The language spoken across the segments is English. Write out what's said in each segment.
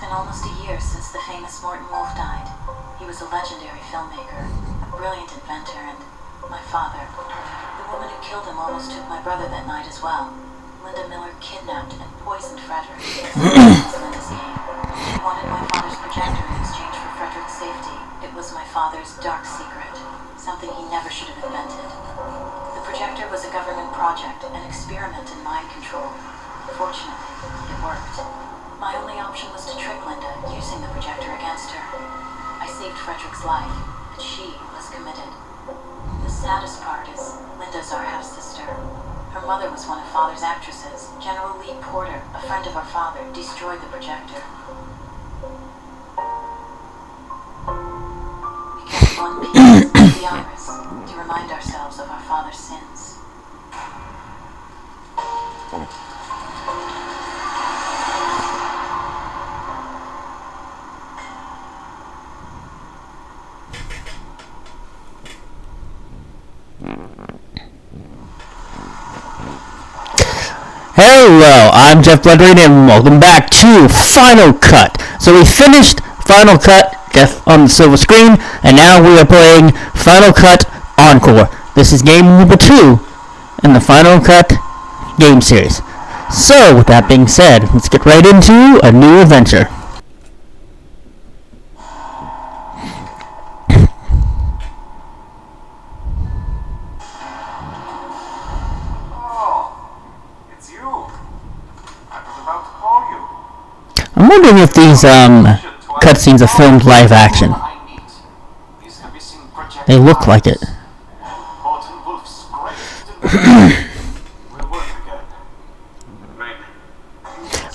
been almost a year since the famous Morton Wolfe died. He was a legendary filmmaker, a brilliant inventor, and my father. The woman who killed him almost took my brother that night as well. Linda Miller kidnapped and poisoned Frederick. It was Linda's game. She wanted my father's projector in exchange for Frederick's safety. It was my father's dark secret, something he never should have invented. The projector was a government project, an experiment in mind control. Fortunately, it worked. My only option was to trick Linda, using the projector against her. I saved Frederick's life, and she was committed. The saddest part is Linda's our half-sister. Her mother was one of Father's actresses. General Lee Porter, a friend of our father, destroyed the projector. We kept one piece of the iris to remind ourselves of our father's sins. Hello, I'm Jeff Bloodring, and welcome back to Final Cut. So we finished Final Cut, Death on the Silver Screen, and now we are playing Final Cut Encore. This is game number 2 in the Final Cut game series. So, with that being said, let's get right into a new adventure. I'm wondering if these cutscenes are filmed live action. They look like it.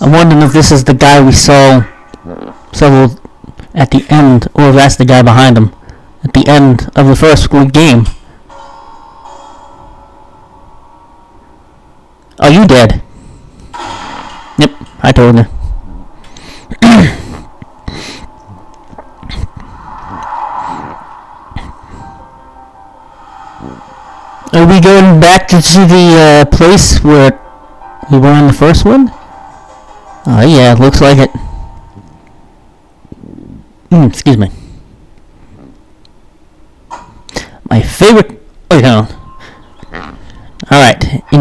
I'm wondering if this is the guy we saw several at the end, or if that's the guy behind him at the end of the first game. Oh, you dead? Yep, I told you. Are we going back to see the place where we were on the first one? Oh yeah, looks like it. Excuse me. My favorite... Wait, hold on. Alright, no.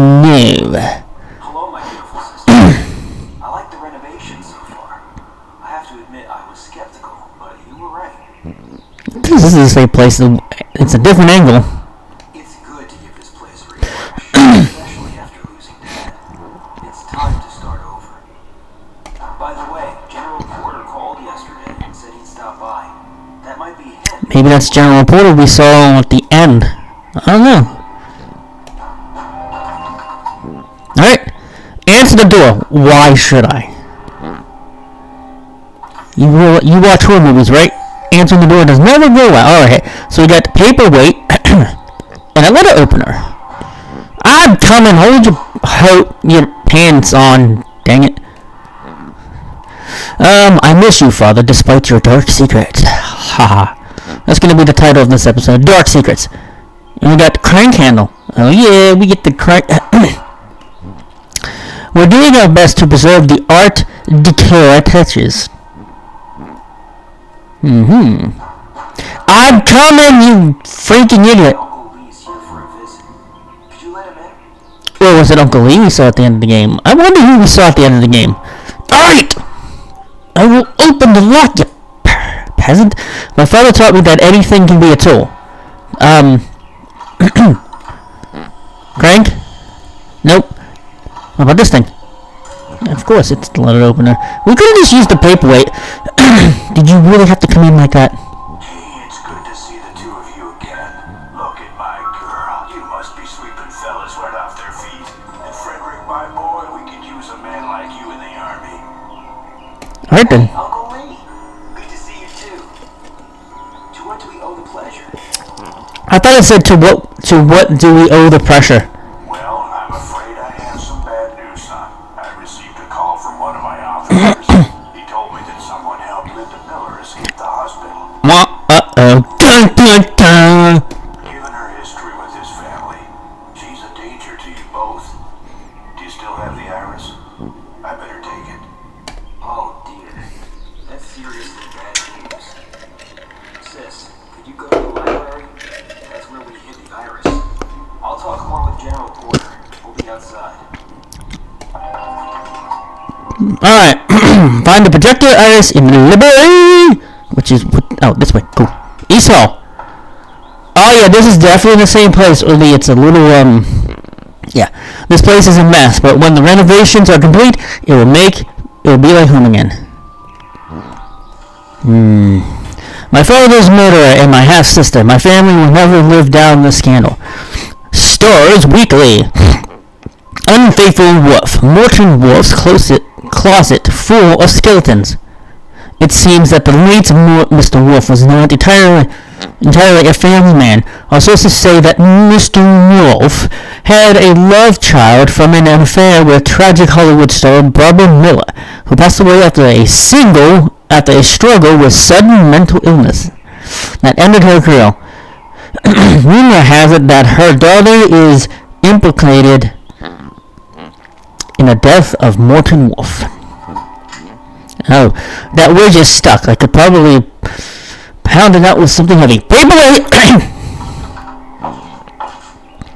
Hello, my beautiful sister. I like the renovation so far. I have to admit I was skeptical, but you were right. This is the same place. It's a different angle. It's good to give this place a refresh, especially after losing Dad. It's time to start over. By the way, General Porter called yesterday and said he'd stop by. That might be him. Maybe that's General Porter we saw at the end. I don't know. Alright, answer the door. Why should I? You watch horror movies, right? Answering the door does never go well. Alright, so we got the paperweight and a letter opener. I'm coming. Hold your pants on. Dang it. I miss you, Father, despite your dark secrets. Haha. That's gonna be the title of this episode. Dark Secrets. And we got the crank handle. Oh yeah, we get the crank... We're doing our best to preserve the art decor touches. I'm coming, you freaking idiot. Uncle Lee's here for a visit. Could you let him in? Or was it Uncle Lee we saw at the end of the game? I wonder who we saw at the end of the game. Alright! I will open the lock, you peasant. My father taught me that anything can be a tool. Crank? Nope. What about this thing? Of course, it's the letter opener. We could have just used the paperweight. Did you really have to come in like that? Hey, it's good to see the two of you again. Look at my girl. You must be sweeping fellas right off their feet. And Frederick, my boy, we could use a man like you in the army. Alright then. Uncle Lee, good to see you too. To what do we owe the pleasure? I thought it said to what do we owe the pressure? Well, I'm afraid I have some bad news, son. I received a call from one of my officers. He told me that someone helped Linda Miller escape the hospital. Uh-oh. Dun, dun, dun. Given her history with his family, she's a danger to you both. Do you still have the iris? I better take it. Oh dear. Alright. Find the projector iris in Liberty! Which is... Oh, this way. Cool. East Hall. Oh, yeah, this is definitely the same place. Only it's a little, Yeah. This place is a mess, but when the renovations are complete, it will be like home again. My father's murderer and my half-sister. My family will never live down the scandal. Stars Weekly. Unfaithful Wolf. Morton Wolf's closet full of skeletons. It seems that the late Mr. Wolf was not entirely a family man. Our sources say that Mr. Wolf had a love child from an affair with tragic Hollywood star Barbara Miller, who passed away after a struggle with sudden mental illness that ended her career. Rumor has it that her daughter is implicated in the death of Morton Wolf. Oh, that wedge is stuck. I could probably pound it out with something heavy.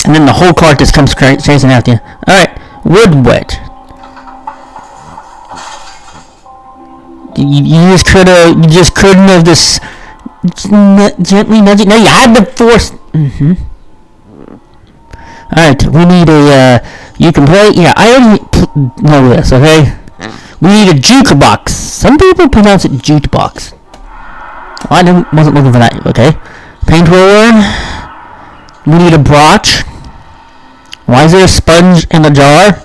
And then the whole cart just comes chasing after you. Alright, wood wedge. You just couldn't have just gently nudging. No, you had to force. Alright, we need a, you can play, yeah, I already know this, okay? We need a jukebox. Some people pronounce it jukebox. Well, I wasn't looking for that, okay? Paint roller. We need a brooch. Why is there a sponge in the jar?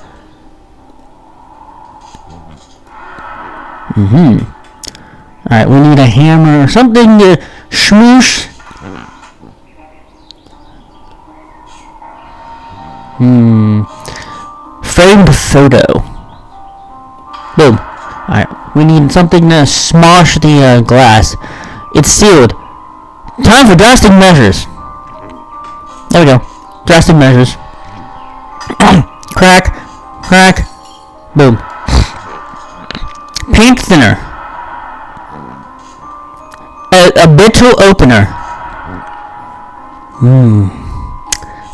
Alright, we need a hammer or something to smoosh. Framed photo. Boom. Alright, we need something to smash the glass. It's sealed. Time for drastic measures. There we go. Drastic measures. Crack. Crack. Boom. Paint thinner. A bottle opener.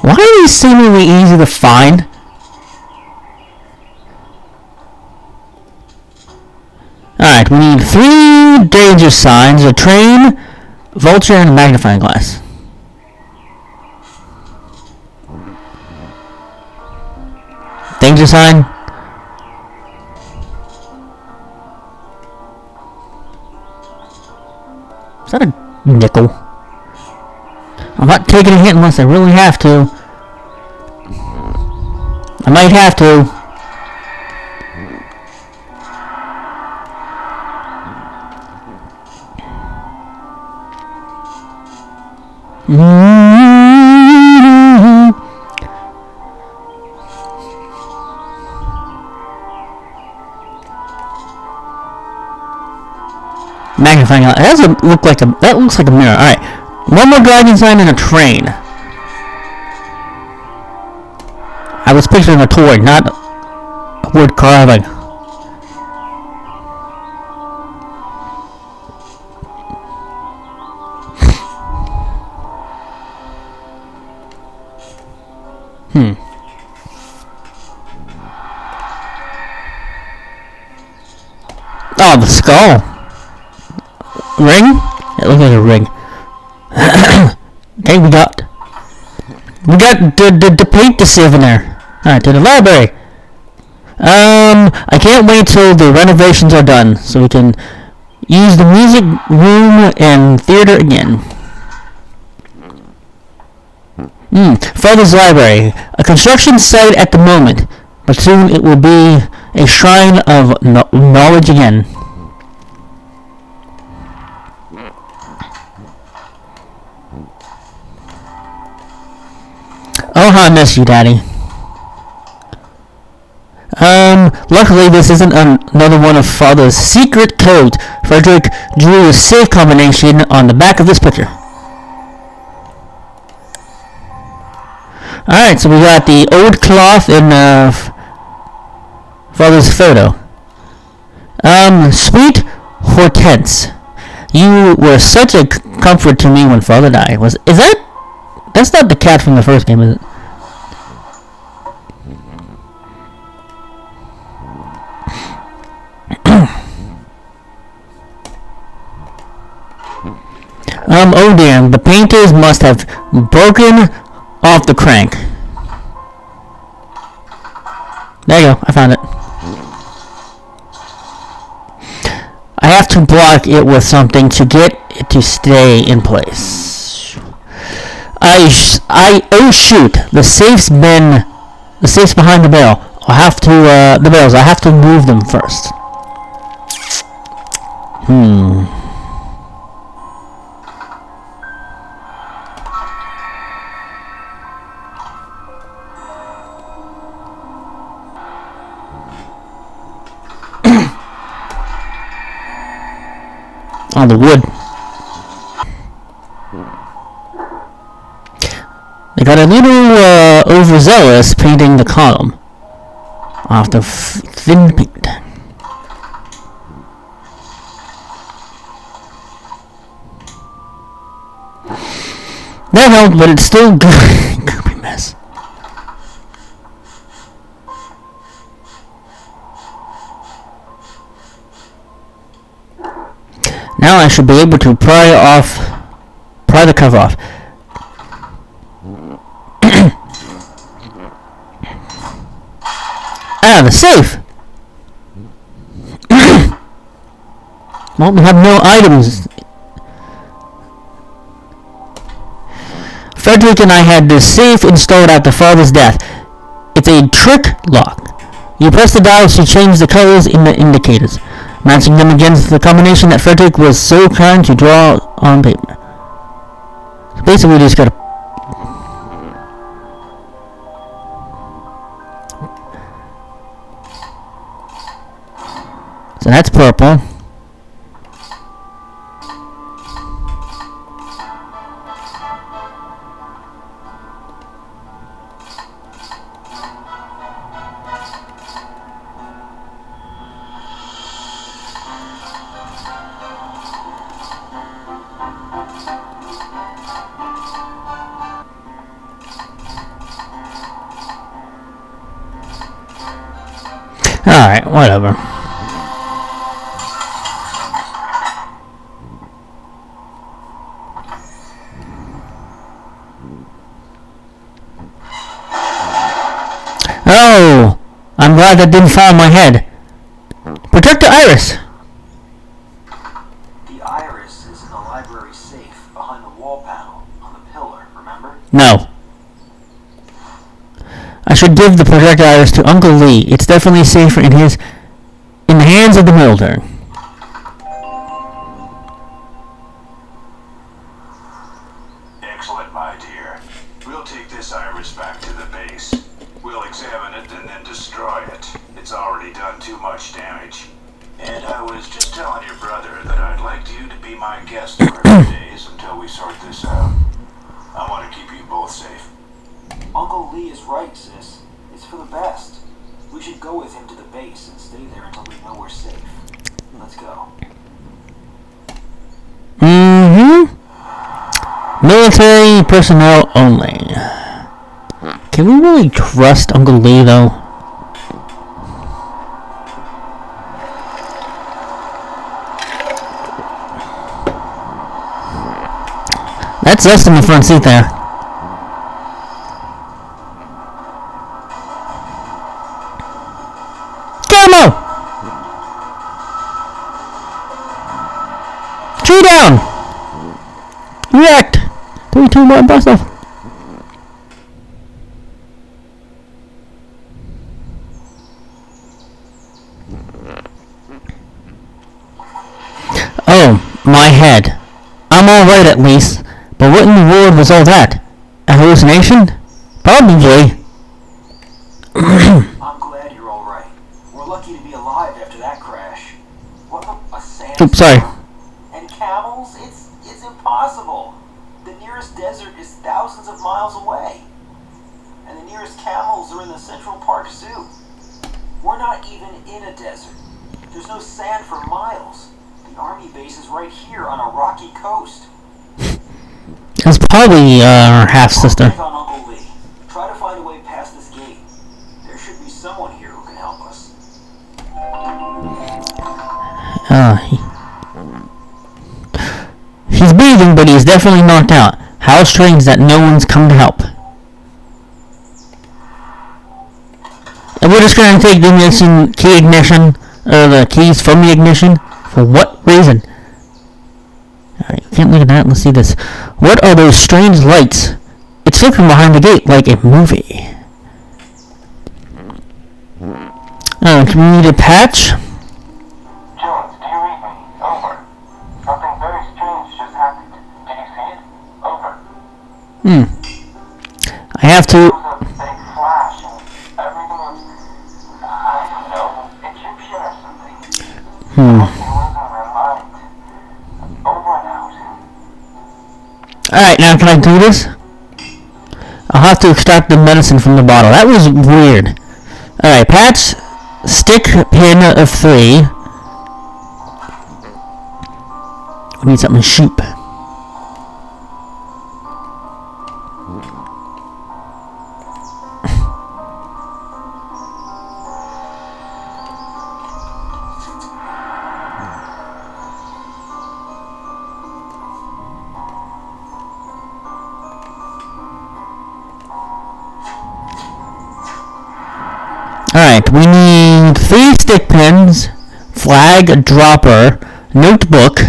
Why are these seemingly easy to find? Alright, we need 3 danger signs, a train, vulture, and a magnifying glass. Danger sign. Is that a nickel? I'm not taking a hit unless I really have to. I might have to. Magnifying glass. That doesn't look like that looks like a mirror. Alright. One more dragon sign and a train. I was picturing a toy, not a wood carving. Oh, the skull. Ring? It looks like a ring. Okay, we got the paint to sieve in there. Alright, to the library. I can't wait till the renovations are done so we can use the music room and theater again. Father's library. A construction site at the moment, but soon it will be a shrine of knowledge again. Oh, how I miss you, Daddy. Luckily this isn't another one of Father's secret codes. Frederick drew a safe combination on the back of this picture. Alright, so we got the old cloth in Father's photo. Sweet Hortense, you were such a comfort to me when Father died. That's not the cat from the first game, is it? Oh dear, the painters must have broken off the crank. There you go, I found it. I have to block it with something to get it to stay in place. Oh shoot, the safe's behind the barrel. I have to move them first. On the wood. They got a little overzealous painting the column off the thin paint. That helped, but it's still good. Goopy mess. Now I should be able to pry the cover off. The safe! Well, we have no items. Frederick and I had this safe installed after father's death. It's a trick lock. You press the dials to change the colors in the indicators, matching them against the combination that Frederick was so kind to draw on paper. So basically, we just gotta... So that's purple. Alright, whatever. Oh! I'm glad that didn't fall on my head. Protect the iris! The iris is in the library safe behind the wall panel on the pillar, remember? No. I should give the projector iris to Uncle Lee. It's definitely safer in the hands of the military. Excellent, my dear. We'll take this iris back to the base. We'll examine it and then destroy it. It's already done too much damage. And I was just telling your brother that I'd like you to be my guest for a few days until we sort this out. I want to keep you both safe. Uncle Lee is right, sis. It's for the best. We should go with him to the base and stay there until we know we're safe. Let's go. Military personnel only. Can we really trust Uncle Lee, though? That's us in the front seat there. Camo! Tree down! React! 3, 2, 1, blast off. Oh, my head. I'm alright at least, but what in the world was all that? A hallucination? Probably. I'm glad you're alright. We're lucky to be alive after that crash. What a sandstorm. Oops, sorry. And camels? It's impossible. The nearest desert is thousands of miles away. And the nearest camels are in the Central Park Zoo. We're not even in a desert. There's no sand for miles. The army base is right here on a rocky coast. That's probably our half-sister. Check on Uncle Lee. Try to find a way past this gate. There should be someone here who can help us. He's being breathing, but he's definitely knocked out. How strange that no one's come to help. And we're just going to take the key ignition, or the keys from the ignition. For what reason? Alright, can't look at that. Let's see this. What are those strange lights? It's flickering behind the gate like a movie. Can we need a patch? Jones, do you read me? Over. Something very strange just happened. Did you see it? Over. I have to... There was a big flash and everything was... I don't know, Egyptian or something. I must be losing my mind. Over and out. Alright, now can I do this? I'll have to extract the medicine from the bottle. That was weird. Alright, patch, stick pin of 3. We need something to shoot. Alright, we need 3 stick pins, flag, dropper, notebook,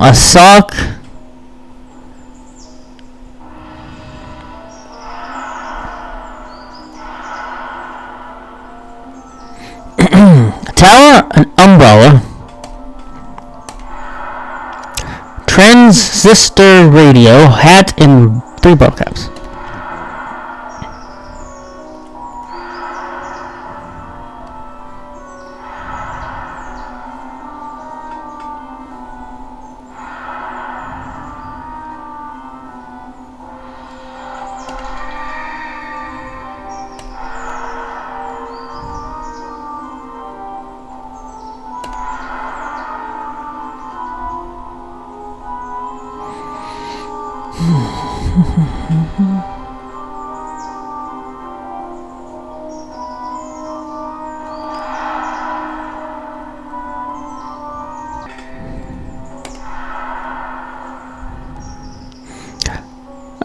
a sock, a tower, an umbrella, transistor radio, hat, and 3 bottle caps.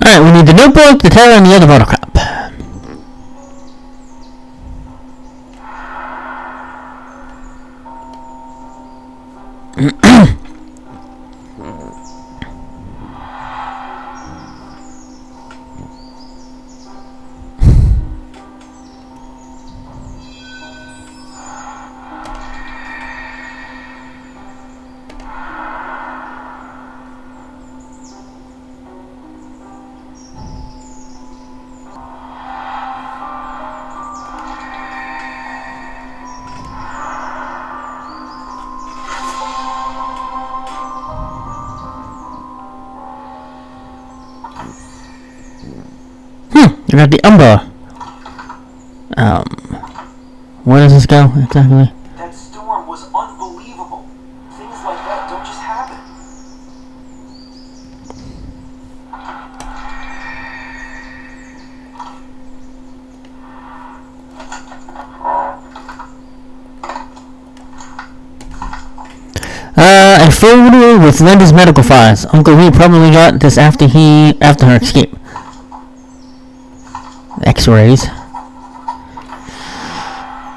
Alright, we need the notebook, the tower, and the other bottle cap. I got the umbrella. Where does this go exactly? That storm was unbelievable. Things like that don't just happen. A folder with Linda's medical files. Uncle Lee probably got this after her escape. X-rays.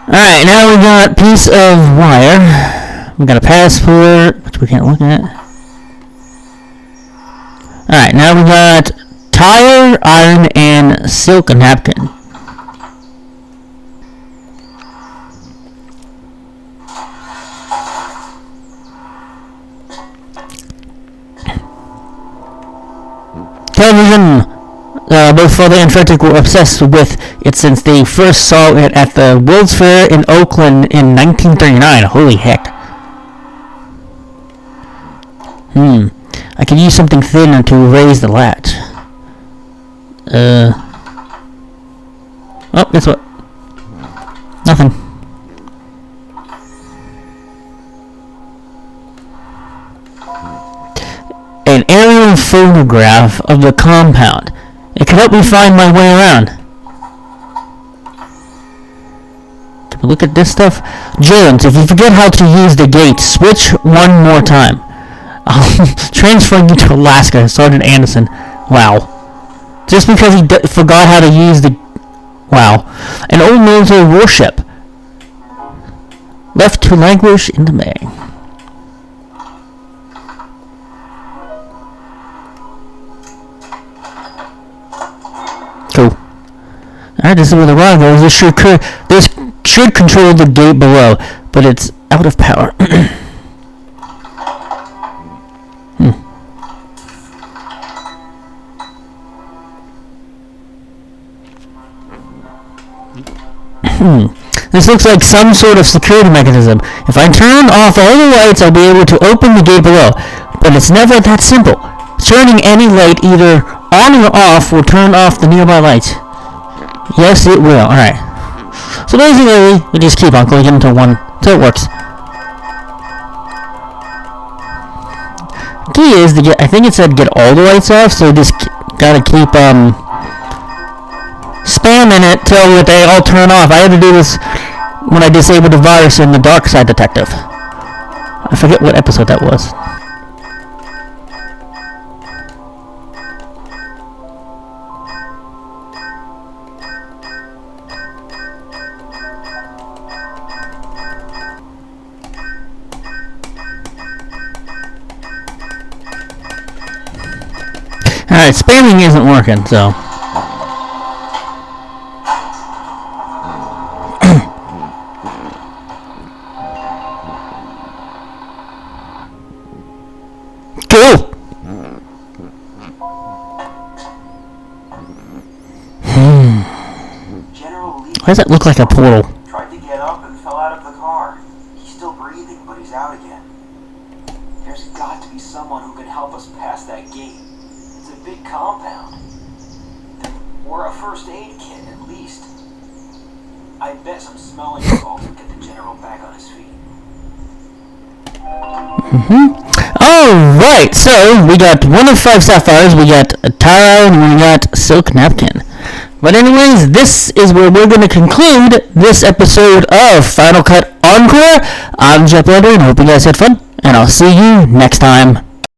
Alright, now we got a piece of wire. We got a passport, which we can't look at. Alright, now we got tire, iron, and silk napkin. Television. Both father and Frederick were obsessed with it since they first saw it at the World's Fair in Oakland in 1939. Holy heck. I could use something thin to raise the latch. Oh, guess what? Nothing. An aerial photograph of the compound. It could help me find my way around. look at this stuff. Jones, if you forget how to use the gate, switch one more time. Transferring you to Alaska, Sergeant Anderson. Wow. Just because he forgot how to use the... Wow. An old military warship. Left to languish in the May. Cool. Alright, this is where the rod goes. This should control the gate below, but it's out of power. This looks like some sort of security mechanism. If I turn off all the lights, I'll be able to open the gate below. But it's never that simple. Turning any light either on or off will turn off the nearby lights. Yes, it will. Alright. So basically, we just keep on clicking until it works. Key is to get, I think it said get all the lights off, so just gotta keep, spamming it till they all turn off. I had to do this when I disabled the virus in the Dark Side Detective. I forget what episode that was. Alright, spamming isn't working, so... Cool! General Lee Why does that look like a portal? tried to get up and fell out of the car. He's still breathing, but he's out again. There's got to be someone who can help us past that gate. It's a big compound. Or a first aid kit, at least. I bet some smelling salts would get the general back on his feet. Alright, so we got 1 of 5 sapphires, we got a tile, and we got silk napkin. But anyways, this is where we're going to conclude this episode of Final Cut Encore. I'm Jeff Leonard, and hope you guys had fun, and I'll see you next time.